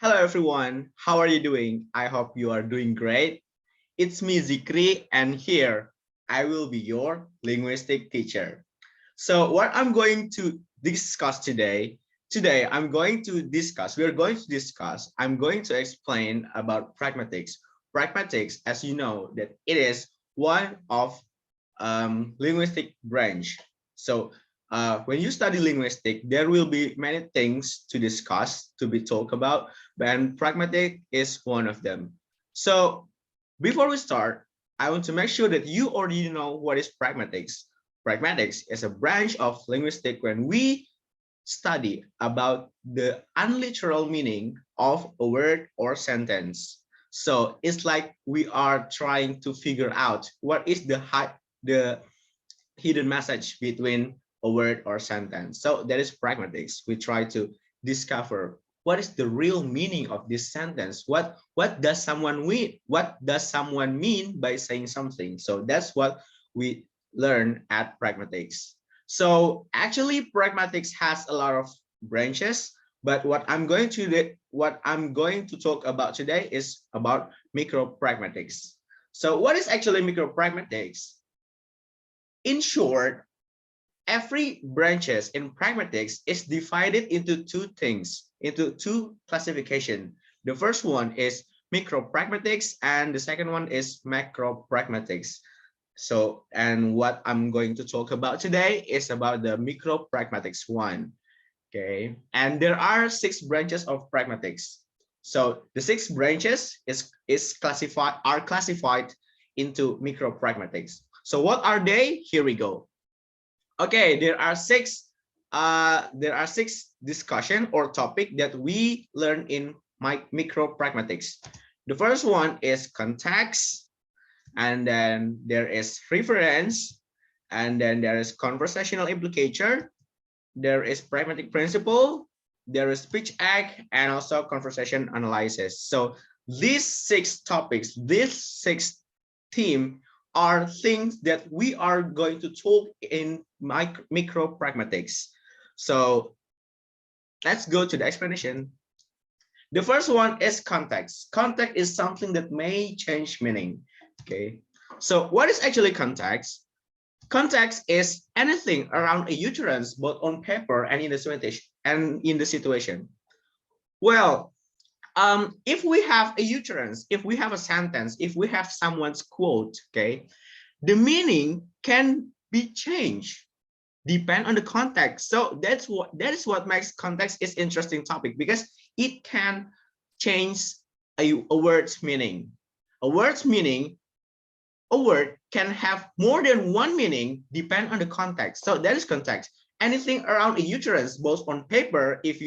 Hello everyone, how are you doing? I hope you are doing great. It's me Zikri and here I will be your linguistic teacher. So what I'm going to discuss today I'm going to explain about pragmatics. Pragmatics, as you know, that it is one of linguistic branch. So when you study linguistic, there will be many things to discuss, to be talked about, and pragmatic is one of them. So before we start, I want to make sure that you already know what is pragmatics. Pragmatics is a branch of linguistics when we study about the unliteral meaning of a word or sentence. So it's like we are trying to figure out what is the hidden message between a word or sentence. So that is pragmatics. We try to discover what is the real meaning of this sentence. What does someone mean? What does someone mean by saying something? So that's what we learn at pragmatics. So actually, pragmatics has a lot of branches, but what I'm going to talk about today is about micro pragmatics. So what is actually micro pragmatics? In short, every branches in pragmatics is divided into two things, into two classification. The first one is micro pragmatics and the second one is macro pragmatics. So, and what I'm going to talk about today is about the micro pragmatics one. Okay, and there are 6 branches of pragmatics. So the 6 branches are classified into micro pragmatics. So what are they? Here we go. Okay, there are six discussion or topic that we learn in my micro pragmatics. The first one is context, and then there is reference, and then there is conversational implication, there is pragmatic principle, there is speech act, and also conversation analysis. So these 6 topics, these 6 themes are things that we are going to talk in micro pragmatics. So let's go to the explanation. The first one is context. Context is something that may change meaning. Okay, so what is actually context? Context is anything around a utterance, both on paper and in the situation. Well, if we have a utterance, if we have a sentence, if we have someone's quote, okay, the meaning can be changed depend on the context. So that is what makes context is interesting topic, because it can change a word's meaning. A word's meaning, a word can have more than one meaning depend on the context. So that is context. Anything around a utterance, both on paper, if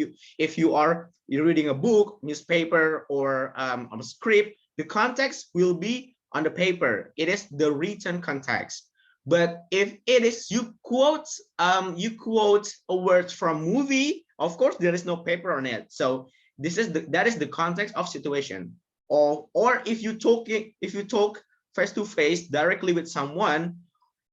you're reading a book, newspaper, or a script, the context will be on the paper. It is the written context. But if it is you quote a word from movie, of course there is no paper on it. So that is the context of situation. Or if you talk face to face directly with someone,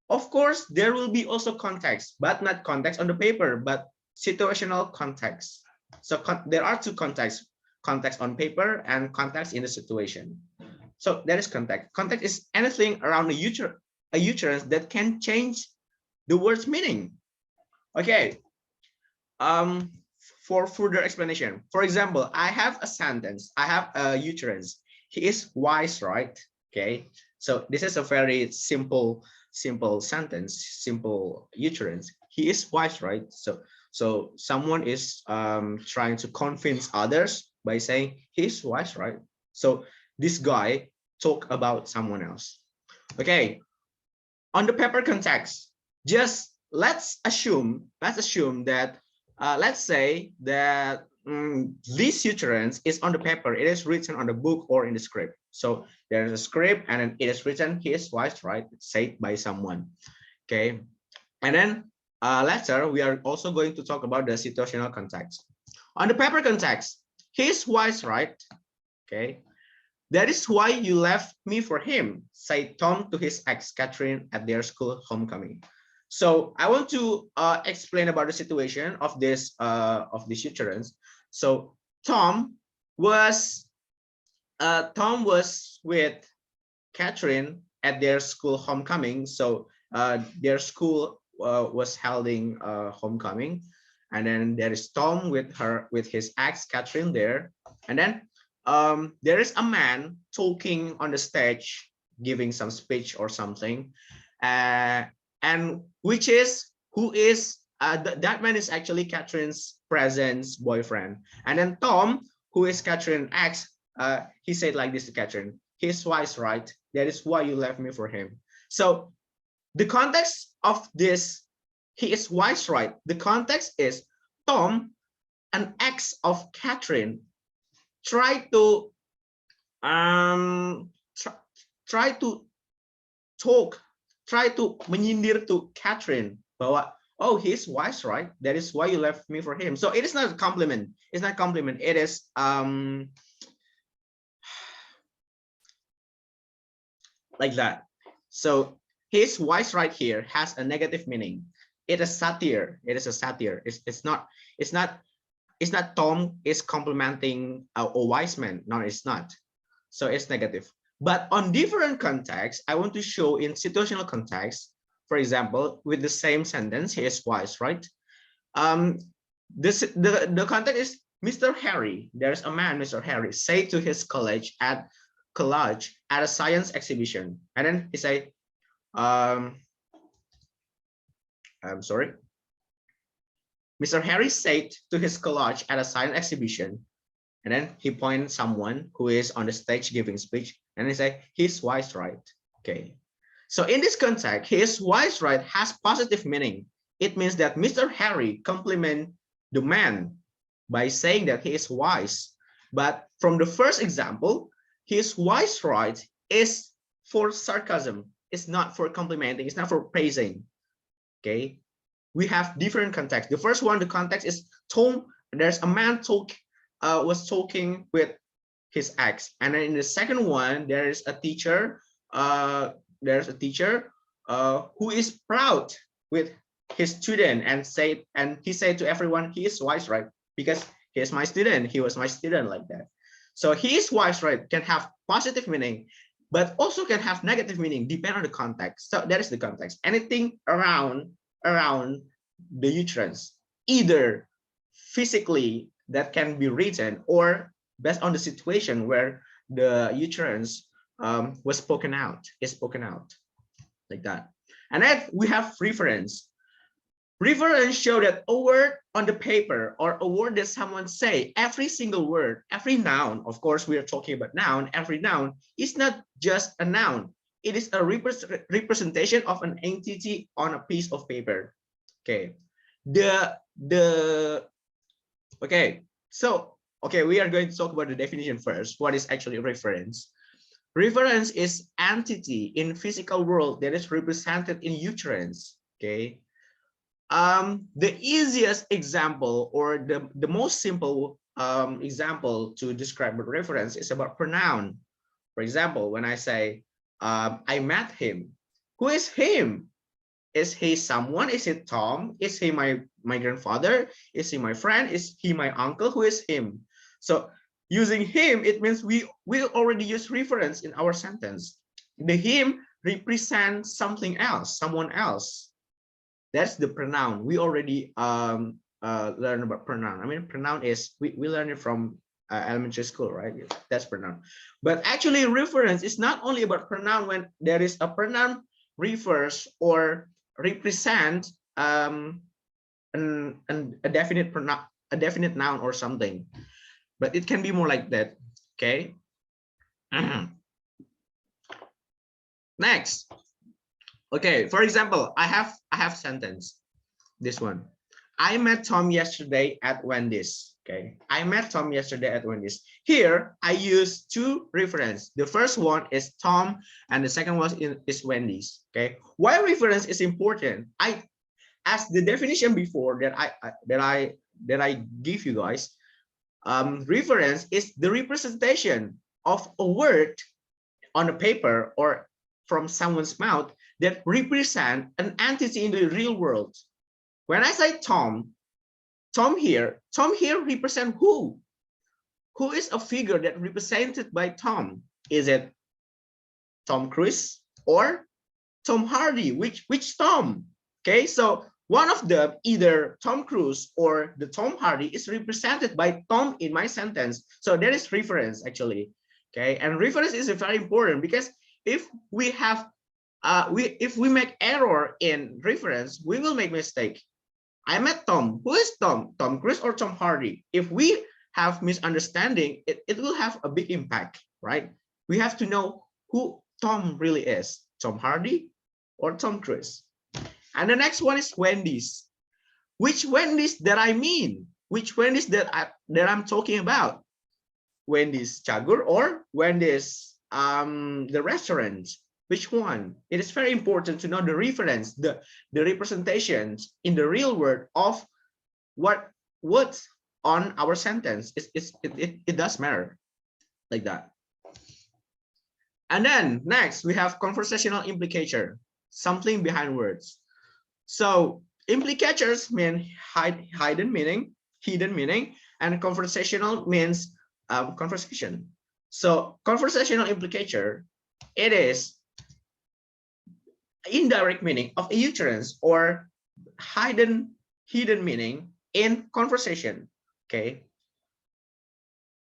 of course there will be also context, but not context on the paper, but situational context. So there are 2 contexts: context on paper and context in the situation. So that is context. Context is anything around a utterance that can change the word's meaning. Okay. For further explanation, for example, I have a sentence, I have a utterance. He is wise, right? Okay. So this is a very simple sentence, simple utterance. He is wise, right? So someone is trying to convince others by saying he's wise, right? So this guy talk about someone else. Okay. On the paper context, just let's assume that let's say that this utterance is on the paper. It is written on the book or in the script. So there is a script and then it is written, he is wise, right? Said by someone. Okay. And then later we are also going to talk about the situational context. On the paper context, he is wise, right? Okay. That is why you left me for him, said Tom to his ex Catherine at their school homecoming. So I want to explain about the situation of this utterance. So Tom was Tom was with Catherine at their school homecoming. So their school was holding homecoming, and then there is Tom with his ex Catherine there, and then there is a man talking on the stage, giving some speech or something, uh, and who is that man is actually Catherine's present's boyfriend, and then Tom, who is Catherine's ex, he said like this to Catherine: "He's wise, right? That is why you left me for him." So the context of this, he is wise, right? The context is Tom, an ex of Catherine, tried to try to talk, try to menyindir to Catherine bahwa, oh, he's wise, right? That is why you left me for him. So it is not a compliment. It's not a compliment. It is like that. So his wise right here has a negative meaning. It is satire. It is a satire. It's not Tom is complimenting a wise man. No, it's not. So it's negative. But on different contexts, I want to show in situational context, for example, with the same sentence, he is wise, right? The context is Mr. Harry. There's a man, Mr. Harry, say to his college at a science exhibition, and then he say, I'm sorry. Mr. Harry said to his college at a science exhibition, and then he points someone who is on the stage giving speech, and he say, he's wise, right? Okay. So in this context, his wise, right, has positive meaning. It means that Mr. Harry compliment the man by saying that he is wise. But from the first example, his wise, right, is for sarcasm. It's not for complimenting. It's not for praising. Okay. We have different contexts. The first one, the context is Tom. There's a man was talking with his ex, and then in the second one, there is a teacher. Who is proud with his student and he said to everyone, he is wise, right? Because he is my student. He was my student, like that. So he is wise, right? Can have positive meaning, but also can have negative meaning, depending on the context. So that is the context. Anything around the utterance, either physically that can be written, or based on the situation where the utterance is spoken out, like that. And then we have reference. Reference show that a word on the paper or a word that someone say, every single word, every noun, of course we are talking about noun, every noun is not just a noun. It is a representation of an entity on a piece of paper. Okay. We are going to talk about the definition first. What is actually reference? Reference is entity in physical world that is represented in utterance. Okay. The easiest example, or the most simple example to describe a reference is about pronoun. For example, when I say, I met him. Who is him? Is he someone? Is it Tom? Is he my grandfather? Is he my friend? Is he my uncle? Who is him? So using him, it means we already use reference in our sentence. The him represents something else, someone else. That's the pronoun. We already learn about pronoun. I mean, pronoun is, we learn it from elementary school, right? That's pronoun. But actually reference is not only about pronoun. When there is a pronoun refers or represent a definite pronoun, a definite noun or something, but it can be more like that. Okay. Next. Okay, for example, I have sentence, this one. I met Tom yesterday at Wendy's. Okay, I met Tom yesterday at Wendy's. Here I use two reference. The first one is Tom, and the second one is Wendy's. Okay, why reference is important? As the definition before that I give you guys, reference is the representation of a word on a paper or from someone's mouth that represent an entity in the real world. When I say Tom here represent who? who is a figure that represented by Tom? Is it Tom Cruise or Tom Hardy? Which Tom? Okay, so one of them, either Tom Cruise or the Tom Hardy, is represented by Tom in my sentence. So there is reference actually. Okay, and reference is very important because if we have if we make error in reference, we will make mistake. I met Tom. Who is Tom? Tom Cruise or Tom Hardy? If we have misunderstanding, it will have a big impact, right? We have to know who Tom really is, Tom Hardy or Tom Cruise. And the next one is Wendy's. Which Wendy's that I mean? Which Wendy's that I'm talking about? Wendy's Chagur or Wendy's the restaurant? Which one? It is very important to know the reference, the representations in the real world of what's on our sentence. It does matter like that. And then next we have conversational implicator, something behind words. So implicators mean hidden meaning, and conversational means conversation. So conversational implicator, it is indirect meaning of a utterance or hidden meaning in conversation. Okay.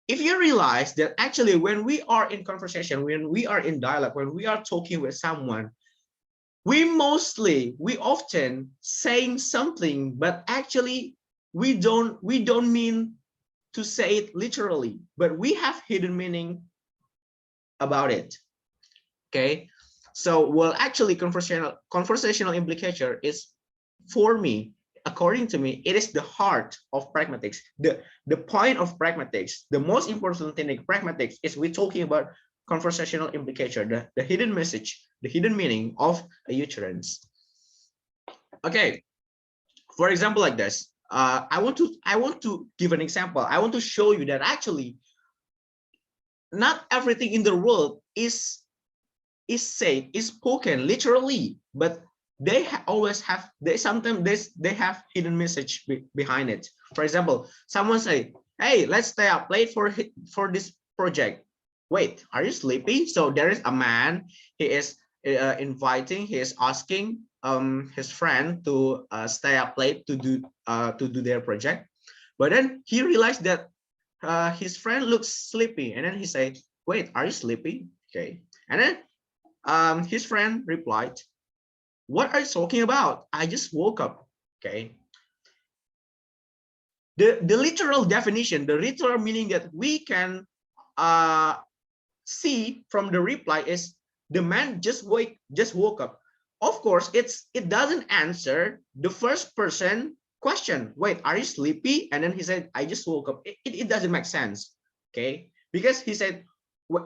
If you realize that actually when we are in conversation, when we are in dialogue, when we are talking with someone, we often saying something, but actually we don't mean to say it literally, but we have hidden meaning about it. Okay, so well, actually conversational implicator is, for me, according to me, it is the heart of pragmatics. The point of pragmatics, the most important thing in pragmatics is we're talking about conversational implicator, the hidden message, the hidden meaning of a utterance. Okay, for example, like this, I want to give an example. I want to show you that actually not everything in the world is said, is spoken literally, but they sometimes they have hidden message behind it. For example, someone say, hey, let's stay up late for this project. Wait, are you sleepy? So there is a man, he is he is asking his friend to stay up late to do their project, but then he realized that his friend looks sleepy, and then he said, wait, are you sleepy? Okay, and then his friend replied, what are you talking about? I just woke up. Okay, the literal definition, the literal meaning that we can see from the reply is the man just woke up. Of course, it doesn't answer the first person question. Wait, are you sleepy? And then he said, I just woke up. It doesn't make sense. Okay, because he said,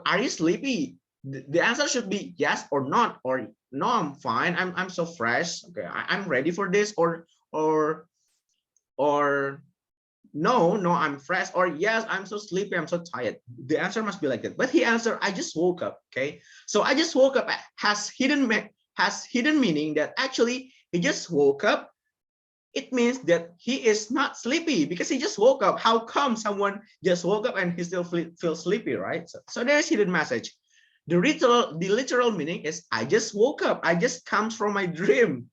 are you sleepy? The answer should be yes or not, or no, I'm fine. I'm so fresh. Okay, I'm ready for this, or no, I'm fresh, or yes, I'm so sleepy, I'm so tired. The answer must be like that. But he answered, I just woke up. Okay, so I just woke up has hidden meaning that actually he just woke up. It means that he is not sleepy because he just woke up. How come someone just woke up and he still feels sleepy, right? So there's hidden message. The literal meaning is I just woke up. I just comes from my dream.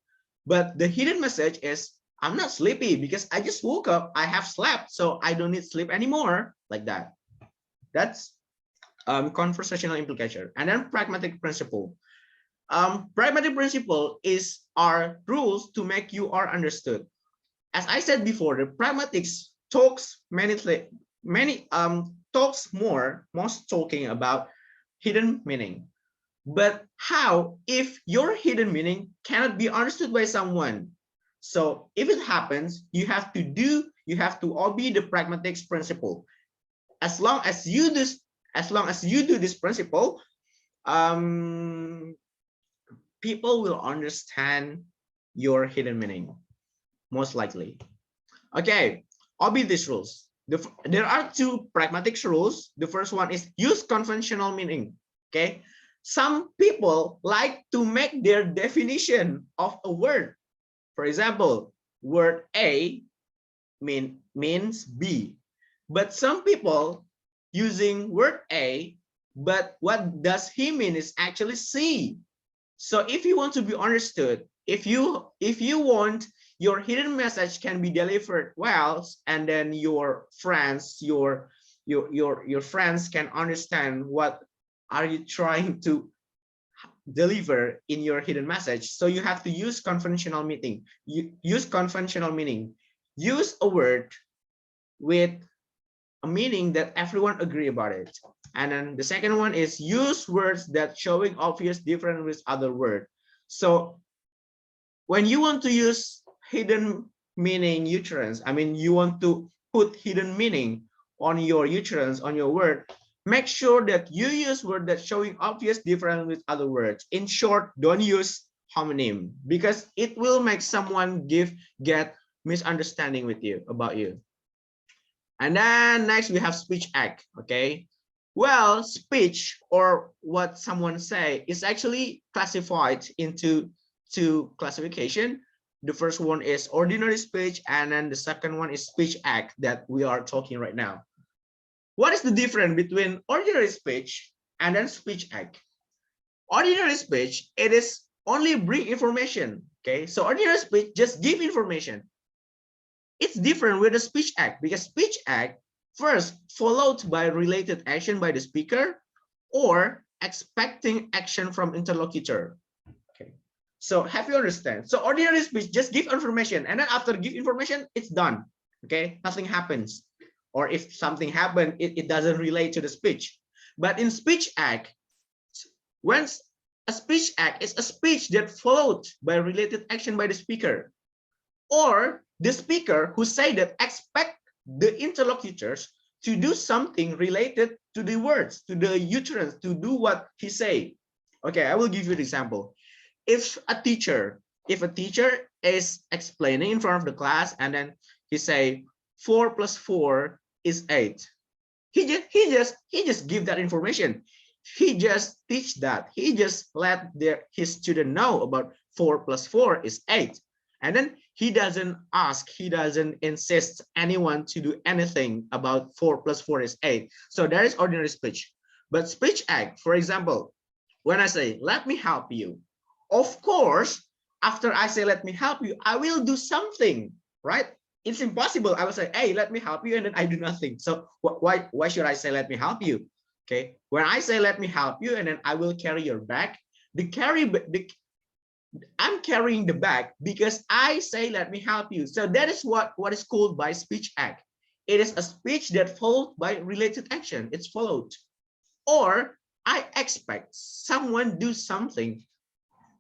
But the hidden message is I'm not sleepy because I just woke up. I have slept, so I don't need sleep anymore. Like that. That's conversational implication. And then pragmatic principle. Pragmatic principle is our rules to make you are understood. As I said before, the pragmatics talks most talking about hidden meaning. But how if your hidden meaning cannot be understood by someone? So if it happens, you have to obey the pragmatics principle. As long as you do this principle, people will understand your hidden meaning, most likely. Okay, obey these rules. There are two pragmatic rules. The first one is use conventional meaning. Okay, some people like to make their definition of a word. For example, word A means B, but some people using word A, but what does he mean is actually C. So if you want to be understood, if you want your hidden message can be delivered well, and then your friends, your friends can understand what are you trying to deliver in your hidden message. So you have to use conventional meaning. Use conventional meaning. Use a word with a meaning that everyone agree about it. And then the second one is use words that showing obvious difference with other word. So when you want to use hidden meaning utterance, I mean, you want to put hidden meaning on your utterance, on your word, make sure that you use word that showing obvious difference with other words. In short, don't use homonym because it will make someone get misunderstanding with you about you. And then next we have speech act. Okay, well, speech or what someone say is actually classified into two classification. The first one is ordinary speech, and then the second one is speech act that we are talking right now. What is the difference between ordinary speech and then speech act? Ordinary speech, it is only bring information. Okay, so ordinary speech just give information. It's different with the speech act because speech act first followed by related action by the speaker or expecting action from interlocutor. Okay, so have you understand? So ordinary speech just give information, and then after give information, it's done. Okay, nothing happens, or if something happened, it doesn't relate to the speech. But in speech act, when a speech act is a speech that followed by related action by the speaker, or the speaker who say that expect the interlocutors to do something related to the words, to the utterance, to do what he say. Okay, I will give you an example. If a teacher is explaining in front of the class and then he say 4 plus 4 is 8, he just give that information. He just teach that. He just let his student know about 4 plus 4 is 8. And then he doesn't ask, he doesn't insist anyone to do anything about 4 plus 4 is 8. So that is ordinary speech. But speech act, for example, when I say, let me help you, of course, after I say, let me help you, I will do something, right? It's impossible. I will say, hey, let me help you, and then I do nothing. So why should I say, let me help you? Okay, when I say, let me help you, and then I will carry your bag, I'm carrying the bag because I say, let me help you. So that is what is called by speech act. It is a speech that followed by related action. It's followed. Or I expect someone do something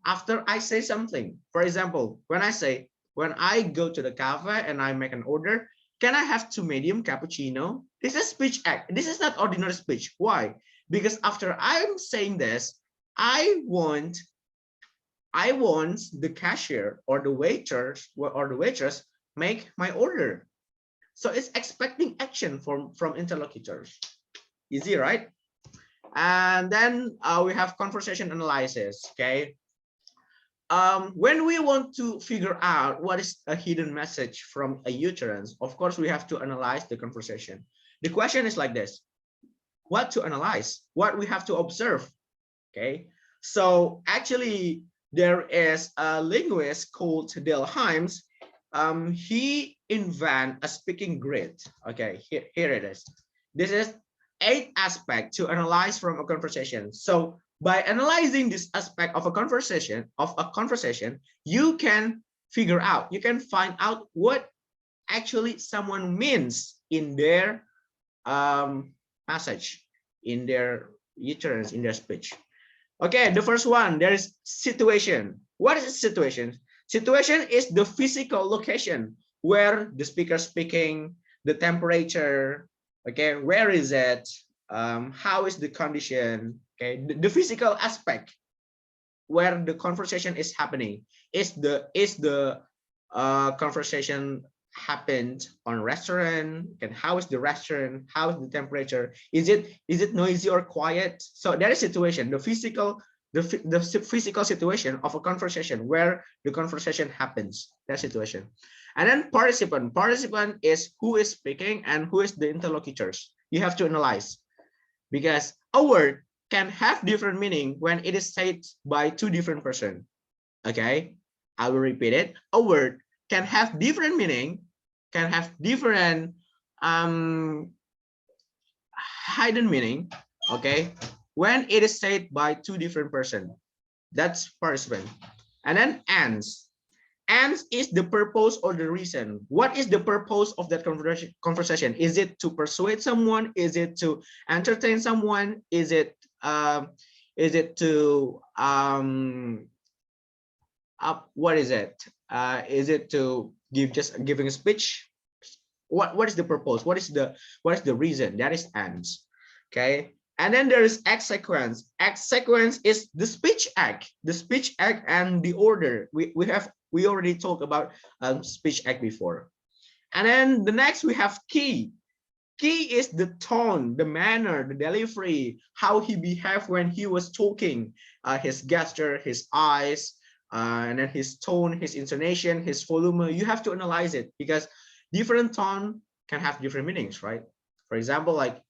after I say something. For example, when I go to the cafe and I make an order, can I have 2 medium cappuccino? This is speech act. This is not ordinary speech. Why? Because after I'm saying this, I want the cashier or the waiters or the waitress make my order. So it's expecting action from interlocutors. Easy, right? And then we have conversation analysis. Okay. When we want to figure out what is a hidden message from a utterance, of course, we have to analyze the conversation. The question is like this: what to analyze? What we have to observe? Okay. So actually, there is a linguist called Dale Himes. He invented a speaking grid. Okay, here it is. This is 8 aspects to analyze from a conversation. So by analyzing this aspect of a conversation, you can figure out, you can find out what actually someone means in their passage, in their utterance, in their speech. Okay, the first one, there is situation. What is a situation? Situation is the physical location where the speaker speaking, the temperature, okay, where is it? How is the condition? Okay, the physical aspect where the conversation is happening. Is the conversation happened on restaurant? And how is the restaurant? How is the temperature? Is it noisy or quiet? So that is situation, the physical situation of a conversation where the conversation happens, that situation. And then participant is who is speaking and who is the interlocutors. You have to analyze. because a word can have different meaning when it is said by two different persons. Okay, I will repeat it. A word can have different meaning, can have different hidden meaning, okay, when it is said by two different persons. That's participant. And then ends. Ends is the purpose or the reason. What is the purpose of that conversation? Is it to persuade someone? Is it to entertain someone? Is it to what is it? Is it to giving a speech? What is the purpose? What is the reason? That is ends. Okay. And then there is act sequence. Act sequence is the speech act, and the order. We already talked about speech act before. And then the next we have key. Key is the tone, the manner, the delivery, how he behaved when he was talking, his gesture, his eyes, and then his tone, his intonation, his volume. You have to analyze it because different tone can have different meanings, right? For example, like,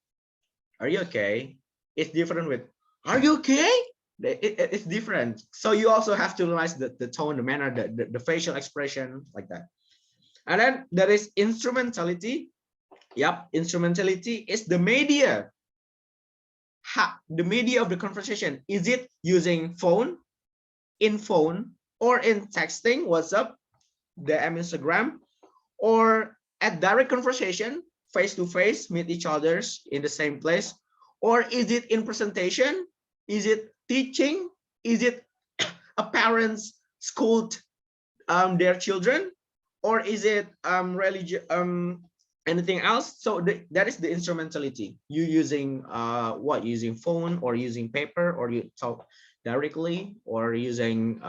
are you okay? It's different with, are you okay? It's different. So you also have to analyze the tone, the manner, the facial expression, like that. And then there is instrumentality. Yep, instrumentality is the media. The media of the conversation. Is it using phone, in phone, or in texting, WhatsApp, DM, Instagram, or at direct conversation, face to face, meet each others in the same place? Or is it in presentation? Is it teaching? Is it a parents schooled their children? Or is it religious, anything else? So that is the instrumentality. You using what? Using phone or using paper, or you talk directly, or using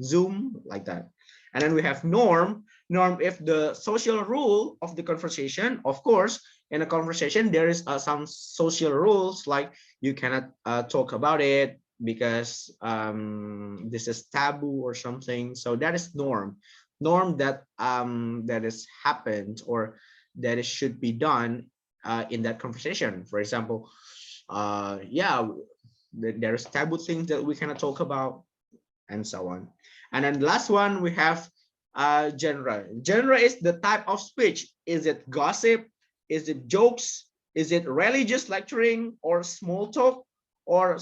Zoom, like that. And then we have norm. Norm, if the social rule of the conversation, of course, in a conversation, there is some social rules, like you cannot talk about it because this is taboo or something. So that is norm. Norm that that is happened, or that it should be done in that conversation. For example, yeah, there's taboo things that we cannot talk about, and so on. And then the last one we have genre. Genre is the type of speech. Is it gossip? Is it jokes? Is it religious lecturing, or small talk, or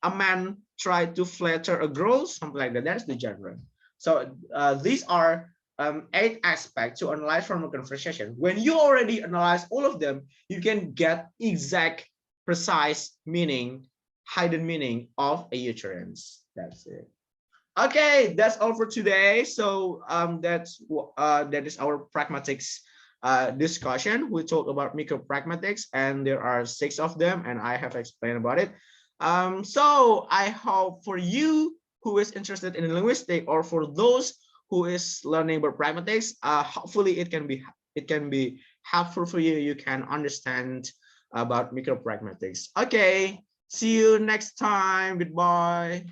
a man tried to flatter a girl, something like that? That's the genre. So these are 8 aspects to analyze from a conversation. When you already analyze all of them, you can get exact, precise meaning, hidden meaning of a utterance. That's it. Okay, that's all for today. So that is our pragmatics discussion. We talk about micro pragmatics, and there are 6 of them, and I have explained about it. So I hope for you who is interested in linguistics, or for those who is learning about pragmatics, hopefully it can be helpful for you. You can understand about micro pragmatics. Okay, see you next time. Goodbye.